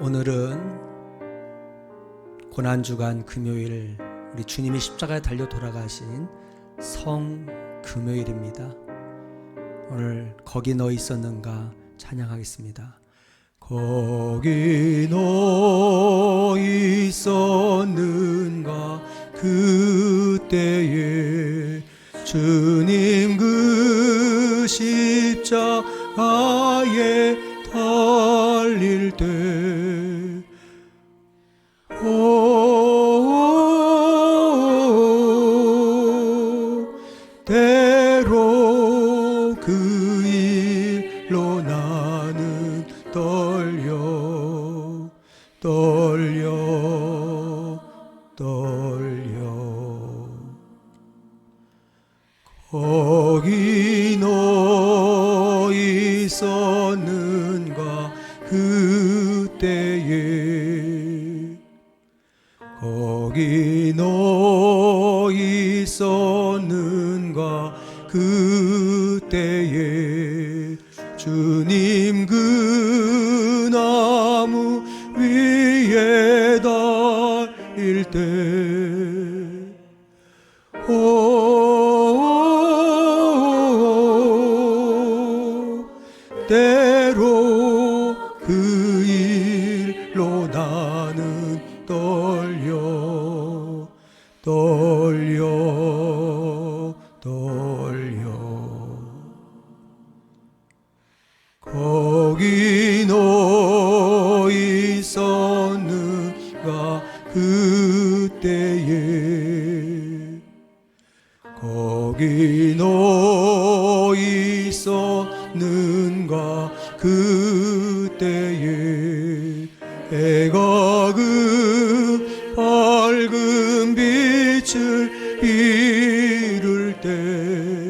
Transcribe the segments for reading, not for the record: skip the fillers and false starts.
오늘은 고난주간 금요일, 우리 주님이 십자가에 달려 돌아가신 성 금요일입니다. 오늘 거기 너 있었는가 찬양하겠습니다. 거기 너 있었는가 그때에 주님 그 십자가에 달릴 때 때로 그 일로 나는 떨려 거기 너 있었는가 그때에 거기 너 있었는가 그때에 주님 그 나무 위에 달릴 때 때로 그 일로 나는 떨려 거기 너 있었는가 그때에 거기 너 있었는가 그때에 해가 그 밝은 빛을 이룰 때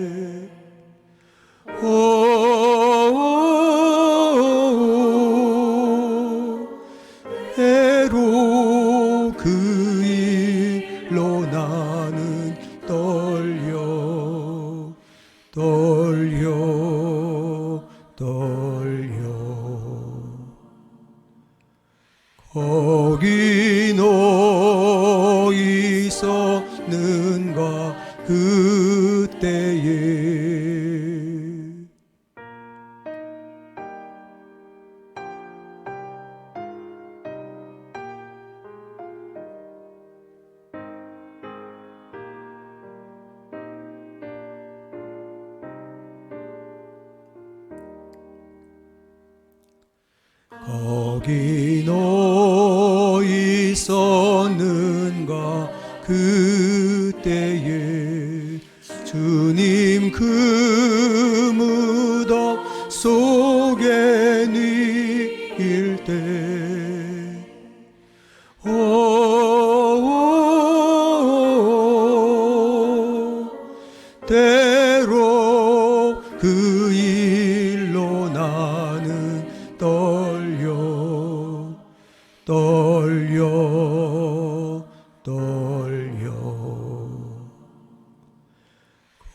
때로 그 일로 나는 떨려 거기 너 있었는가 그때에 거기 너 있었는가 그때에 주님 그 무덤 속에 누일 때 때로 그 일로 나는 떨려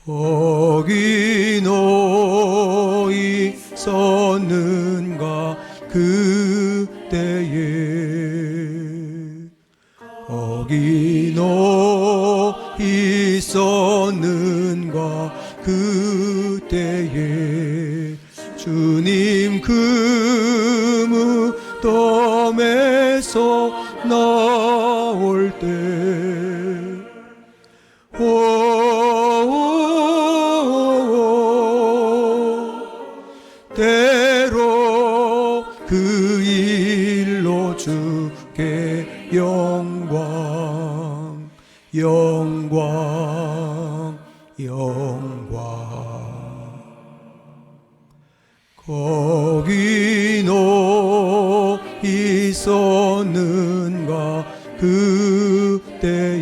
거기 너 있었는가 그때에 거기 너 있었는가 그때에 주님 그 무덤에서 나올 때 때로 그 일로 주께 영광 거기 너 있었는가 그때에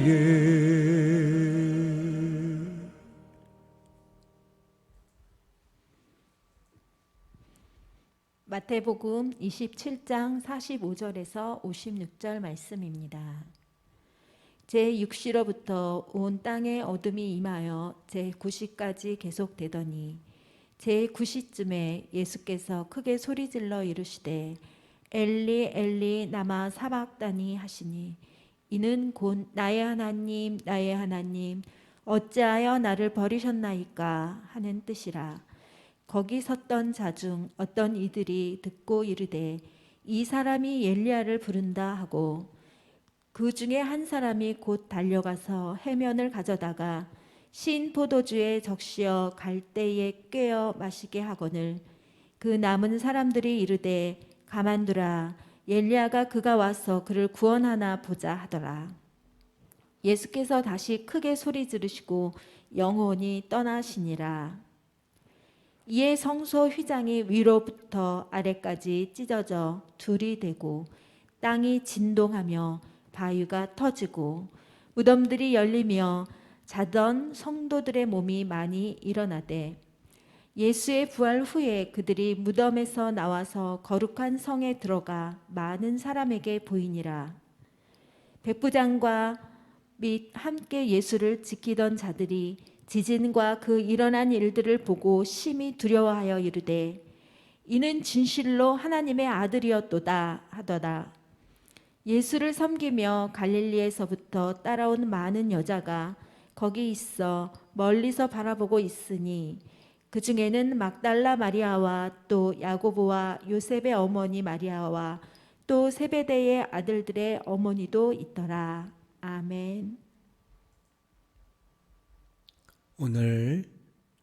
마태복음 27장 45절에서 56절 말씀입니다. 제6시로부터 온 땅에 어둠이 임하여 제9시까지 계속되더니 제9시쯤에 예수께서 크게 소리질러 이르시되 엘리 엘리 나마 사박다니 하시니 이는 곧 나의 하나님 나의 하나님 어찌하여 나를 버리셨나이까 하는 뜻이라. 거기 섰던 자 중 어떤 이들이 듣고 이르되 이 사람이 엘리야를 부른다 하고 그 중에 한 사람이 곧 달려가서 해면을 가져다가 신 포도주에 적시어 갈대에 꿰어 마시게 하거늘 그 남은 사람들이 이르되 가만두라 엘리야가 그가 와서 그를 구원하나 보자 하더라. 예수께서 다시 크게 소리 지르시고 영혼이 떠나시니라. 이에 성소 휘장이 위로부터 아래까지 찢어져 둘이 되고 땅이 진동하며 바위가 터지고 무덤들이 열리며 자던 성도들의 몸이 많이 일어나되 예수의 부활 후에 그들이 무덤에서 나와서 거룩한 성에 들어가 많은 사람에게 보이니라. 백부장과 및 함께 예수를 지키던 자들이 지진과 그 일어난 일들을 보고 심히 두려워하여 이르되 이는 진실로 하나님의 아들이었도다 하더라. 예수를 섬기며 갈릴리에서부터 따라온 많은 여자가 거기 있어 멀리서 바라보고 있으니 그 중에는 막달라 마리아와 또 야고보와 요셉의 어머니 마리아와 또 세베대의 아들들의 어머니도 있더라. 아멘. 오늘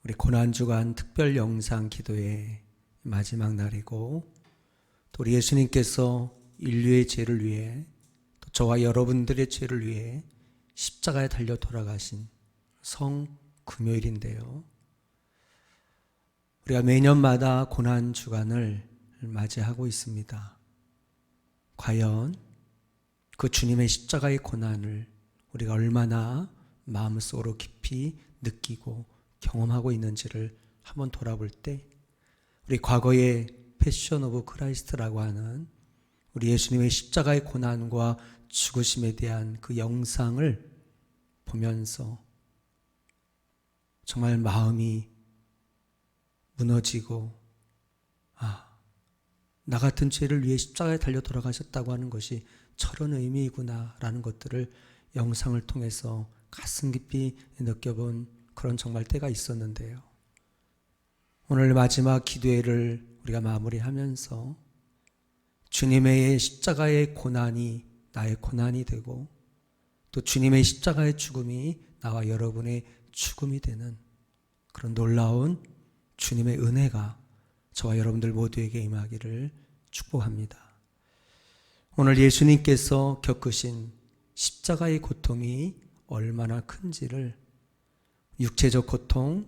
우리 고난주간 특별 영상 기도의 마지막 날이고 또 우리 예수님께서 인류의 죄를 위해 또 저와 여러분들의 죄를 위해 십자가에 달려 돌아가신 성금요일인데요. 우리가 매년마다 고난주간을 맞이하고 있습니다. 과연 그 주님의 십자가의 고난을 우리가 얼마나 마음속으로 깊이 느끼고 경험하고 있는지를 한번 돌아볼 때 우리 과거의 패션 오브 크라이스트라고 하는 우리 예수님의 십자가의 고난과 죽으심에 대한 그 영상을 보면서 정말 마음이 무너지고 나 같은 죄를 위해 십자가에 달려 돌아가셨다고 하는 것이 저런 의미이구나 라는 것들을 영상을 통해서 가슴 깊이 느껴본 그런 정말 때가 있었는데요. 오늘 마지막 기도회를 우리가 마무리하면서 주님의 십자가의 고난이 나의 고난이 되고 또 주님의 십자가의 죽음이 나와 여러분의 죽음이 되는 그런 놀라운 주님의 은혜가 저와 여러분들 모두에게 임하기를 축복합니다. 오늘 예수님께서 겪으신 십자가의 고통이 얼마나 큰지를 육체적 고통,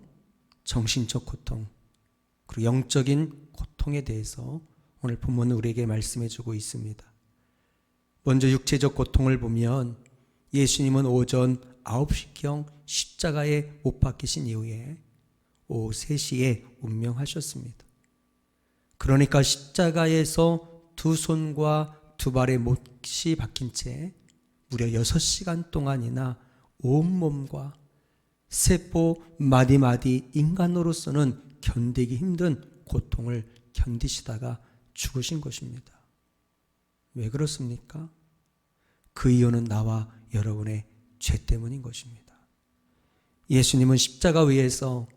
정신적 고통, 그리고 영적인 고통에 대해서 오늘 본문은 우리에게 말씀해 주고 있습니다. 먼저 육체적 고통을 보면 예수님은 오전 9시경 십자가에 못 박히신 이후에 오후 3시에 운명하셨습니다. 그러니까 십자가에서 두 손과 두 발에 못이 박힌 채 무려 6시간 동안이나 온몸과 세포 마디마디 인간으로서는 견디기 힘든 고통을 견디시다가 죽으신 것입니다. 왜 그렇습니까? 그 이유는 나와 여러분의 죄 때문인 것입니다. 예수님은 십자가 위에서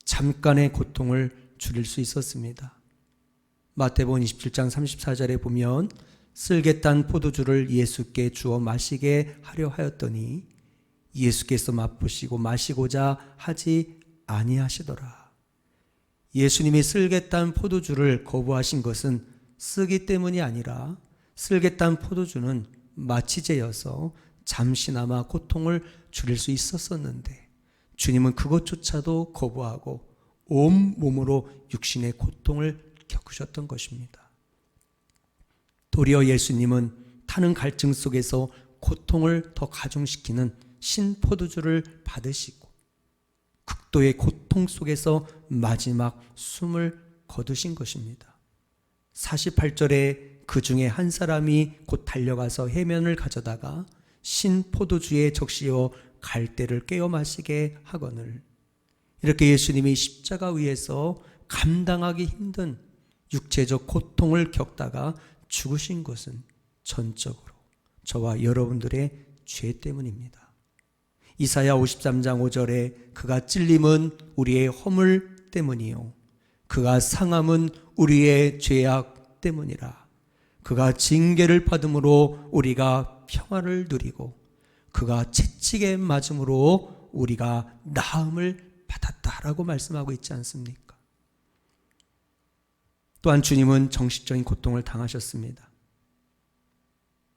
잠깐의 고통을 줄일 수 있었습니다. 마태복음 27장 34절에 보면 쓸개탄 포도주를 예수께 주어 마시게 하려 하였더니 예수께서 맛보시고 마시고자 하지 아니하시더라. 예수님이 쓸개탄 포도주를 거부하신 것은 쓰기 때문이 아니라 쓸개탄 포도주는 마취제여서 잠시나마 고통을 줄일 수 있었었는데 주님은 그것조차도 거부하고 온몸으로 육신의 고통을 겪으셨던 것입니다. 도리어 예수님은 타는 갈증 속에서 고통을 더 가중시키는 신포도주를 받으시고 극도의 고통 속에서 마지막 숨을 거두신 것입니다. 48절에 그 중에 한 사람이 곧 달려가서 해면을 가져다가 신포도주에 적시어 갈대를 꿰어 마시게 하거늘 이렇게 예수님이 십자가 위에서 감당하기 힘든 육체적 고통을 겪다가 죽으신 것은 전적으로 저와 여러분들의 죄 때문입니다. 이사야 53장 5절에 그가 찔림은 우리의 허물 때문이요 그가 상함은 우리의 죄악 때문이라. 그가 징계를 받음으로 우리가 평안을 누리고 그가 채찍에 맞음으로 우리가 나음을 받았다라고 말씀하고 있지 않습니까? 또한 주님은 정신적인 고통을 당하셨습니다.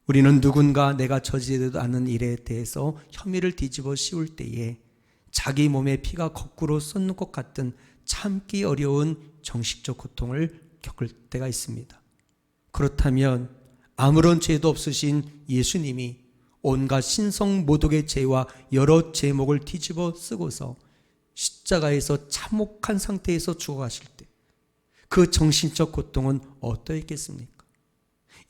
우리는 누군가 내가 저지르지도 않은 일에 대해서 혐의를 뒤집어 씌울 때에 자기 몸의 피가 거꾸로 쏟는 것 같은 참기 어려운 정신적 고통을 겪을 때가 있습니다. 그렇다면 아무런 죄도 없으신 예수님이 온갖 신성 모독의 죄와 여러 제목을 뒤집어 쓰고서 십자가에서 참혹한 상태에서 죽어가실 때 그 정신적 고통은 어떠했겠습니까?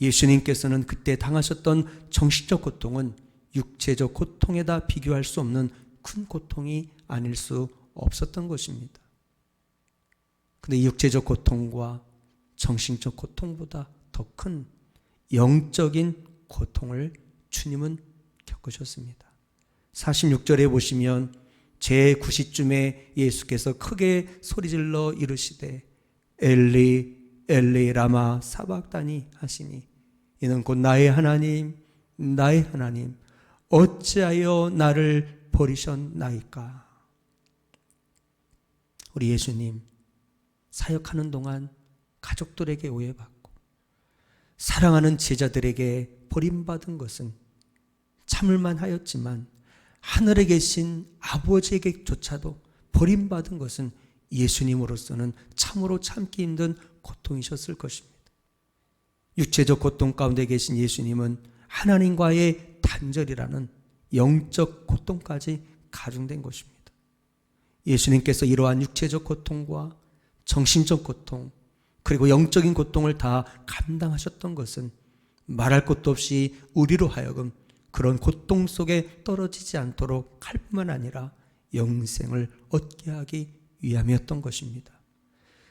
예수님께서는 그때 당하셨던 정신적 고통은 육체적 고통에다 비교할 수 없는 큰 고통이 아닐 수 없었던 것입니다. 그런데 육체적 고통과 정신적 고통보다 더 큰 영적인 고통을 주님은 겪으셨습니다. 46절에 보시면 제9시쯤에 예수께서 크게 소리질러 이르시되 엘리 엘리 라마 사박다니 하시니 이는 곧 나의 하나님 나의 하나님 어찌하여 나를 버리셨나이까. 우리 예수님 사역하는 동안 가족들에게 오해받고 사랑하는 제자들에게 버림받은 것은 참을만 하였지만 하늘에 계신 아버지에게조차도 버림받은 것은 예수님으로서는 참으로 참기 힘든 고통이셨을 것입니다. 육체적 고통 가운데 계신 예수님은 하나님과의 단절이라는 영적 고통까지 가중된 것입니다. 예수님께서 이러한 육체적 고통과 정신적 고통 그리고 영적인 고통을 다 감당하셨던 것은 말할 것도 없이 우리로 하여금 그런 고통 속에 떨어지지 않도록 할 뿐만 아니라 영생을 얻게 하기 위함이었던 것입니다.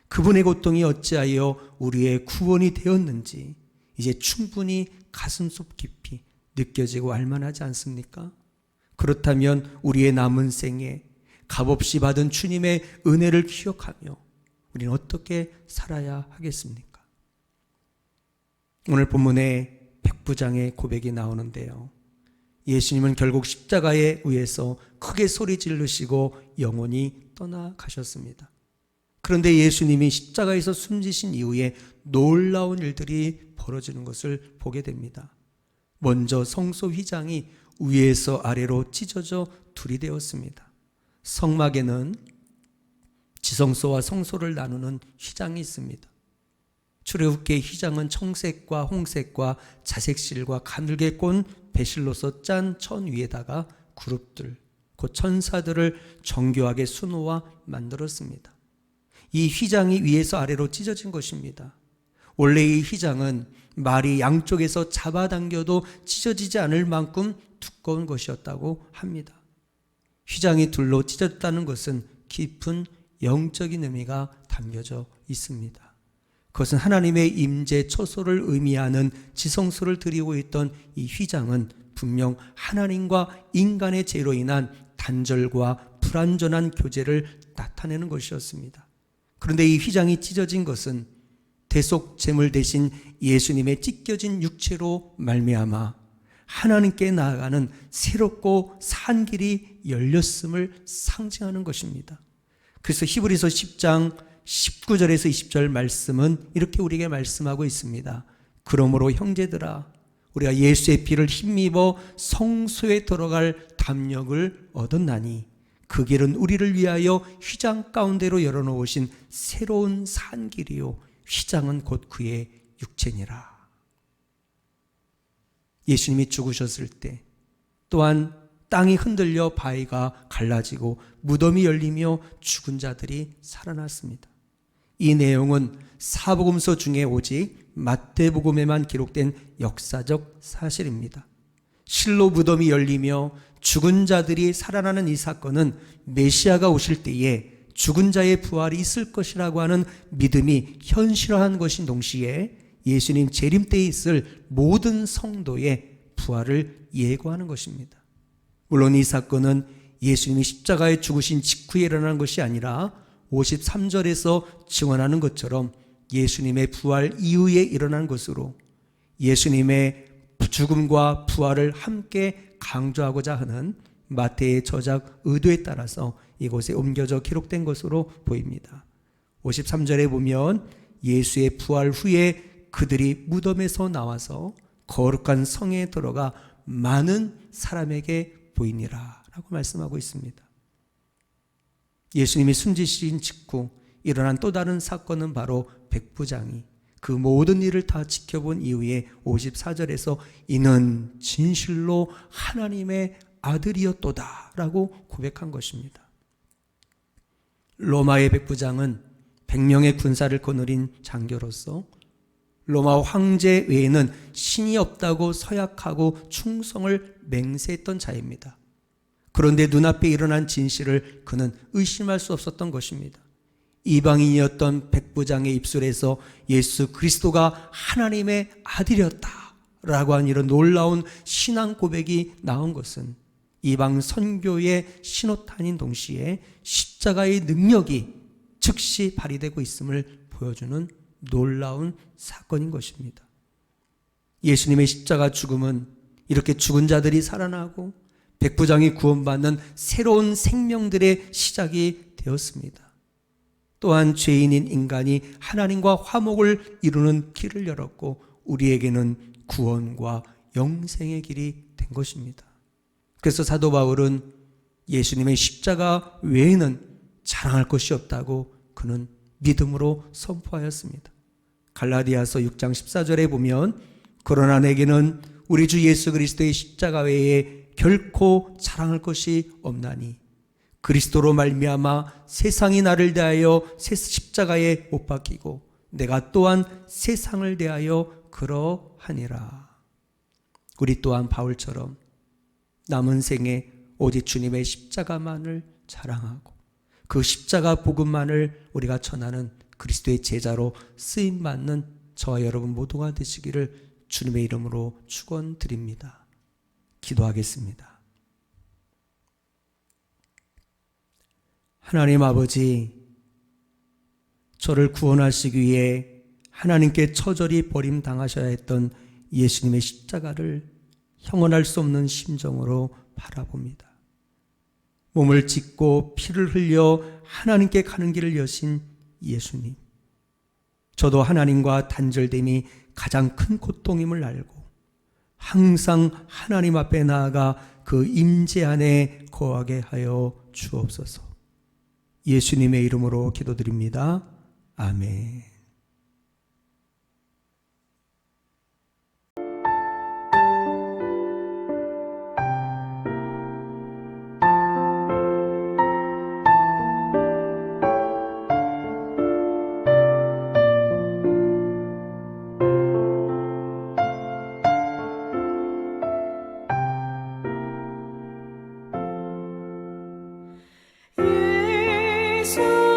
그분의 고통이 어찌하여 우리의 구원이 되었는지 이제 충분히 가슴속 깊이 느껴지고 알만하지 않습니까? 그렇다면 우리의 남은 생에 값없이 받은 주님의 은혜를 기억하며 우리는 어떻게 살아야 하겠습니까? 오늘 본문에 백부장의 고백이 나오는데요. 예수님은 결국 십자가에 의해서 크게 소리 지르시고 영원히 떠나가셨습니다. 그런데 예수님이 십자가에서 숨지신 이후에 놀라운 일들이 벌어지는 것을 보게 됩니다. 먼저 성소 휘장이 위에서 아래로 찢어져 둘이 되었습니다. 성막에는 지성소와 성소를 나누는 휘장이 있습니다. 출애굽기의 휘장은 청색과 홍색과 자색실과 가늘게 꼰 배실로서 짠 천 위에다가 그룹들, 곧 천사들을 정교하게 수놓아 만들었습니다. 이 휘장이 위에서 아래로 찢어진 것입니다. 원래 이 휘장은 말이 양쪽에서 잡아당겨도 찢어지지 않을 만큼 두꺼운 것이었다고 합니다. 휘장이 둘로 찢어졌다는 것은 깊은 영적인 의미가 담겨져 있습니다. 그것은 하나님의 임재 처소를 의미하는 지성소를 드리고 있던 이 휘장은 분명 하나님과 인간의 죄로 인한 단절과 불완전한 교제를 나타내는 것이었습니다. 그런데 이 휘장이 찢어진 것은 대속 제물 대신 예수님의 찢겨진 육체로 말미암아 하나님께 나아가는 새롭고 산 길이 열렸음을 상징하는 것입니다. 그래서 히브리서 10장 19절에서 20절 말씀은 이렇게 우리에게 말씀하고 있습니다. 그러므로 형제들아 우리가 예수의 피를 힘입어 성소에 들어갈 담력을 얻었나니 그 길은 우리를 위하여 휘장 가운데로 열어놓으신 새로운 산 길이요 휘장은 곧 그의 육체니라. 예수님이 죽으셨을 때 또한 땅이 흔들려 바위가 갈라지고 무덤이 열리며 죽은 자들이 살아났습니다. 이 내용은 사복음서 중에 오직 마태복음에만 기록된 역사적 사실입니다. 실로 무덤이 열리며 죽은 자들이 살아나는 이 사건은 메시아가 오실 때에 죽은 자의 부활이 있을 것이라고 하는 믿음이 현실화한 것인 동시에 예수님 재림 때에 있을 모든 성도의 부활을 예고하는 것입니다. 물론 이 사건은 예수님이 십자가에 죽으신 직후에 일어난 것이 아니라 53절에서 증언하는 것처럼 예수님의 부활 이후에 일어난 것으로 예수님의 죽음과 부활을 함께 강조하고자 하는 마태의 저작 의도에 따라서 이곳에 옮겨져 기록된 것으로 보입니다. 53절에 보면 예수의 부활 후에 그들이 무덤에서 나와서 거룩한 성에 들어가 많은 사람에게 보이니라 라고 말씀하고 있습니다. 예수님이 숨지신 직후 일어난 또 다른 사건은 바로 백부장이 그 모든 일을 다 지켜본 이후에 54절에서 이는 진실로 하나님의 아들이었도다 라고 고백한 것입니다. 로마의 백부장은 100명의 군사를 거느린 장교로서 로마 황제 외에는 신이 없다고 서약하고 충성을 맹세했던 자입니다. 그런데 눈앞에 일어난 진실을 그는 의심할 수 없었던 것입니다. 이방인이었던 백부장의 입술에서 예수 그리스도가 하나님의 아들이었다 라고 한 이런 놀라운 신앙 고백이 나온 것은 이방 선교의 신호탄인 동시에 십자가의 능력이 즉시 발휘되고 있음을 보여주는 놀라운 사건인 것입니다. 예수님의 십자가 죽음은 이렇게 죽은 자들이 살아나고 백부장이 구원받는 새로운 생명들의 시작이 되었습니다. 또한 죄인인 인간이 하나님과 화목을 이루는 길을 열었고 우리에게는 구원과 영생의 길이 된 것입니다. 그래서 사도 바울은 예수님의 십자가 외에는 자랑할 것이 없다고 그는 믿음으로 선포하였습니다. 갈라디아서 6장 14절에 보면 그러나 내게는 우리 주 예수 그리스도의 십자가 외에 결코 자랑할 것이 없나니 그리스도로 말미암아 세상이 나를 대하여 십자가에 못 박히고 내가 또한 세상을 대하여 그러하니라. 우리 또한 바울처럼 남은 생에 오직 주님의 십자가만을 자랑하고 그 십자가 복음만을 우리가 전하는 그리스도의 제자로 쓰임받는 저와 여러분 모두가 되시기를 주님의 이름으로 축원드립니다. 기도하겠습니다. 하나님 아버지, 저를 구원하시기 위해 하나님께 처절히 버림당하셔야 했던 예수님의 십자가를 형언할 수 없는 심정으로 바라봅니다. 몸을 찢고 피를 흘려 하나님께 가는 길을 여신 예수님, 저도 하나님과 단절됨이 가장 큰 고통임을 알고 항상 하나님 앞에 나아가 그 임재 안에 거하게 하여 주옵소서. 예수님의 이름으로 기도드립니다. 아멘. 예수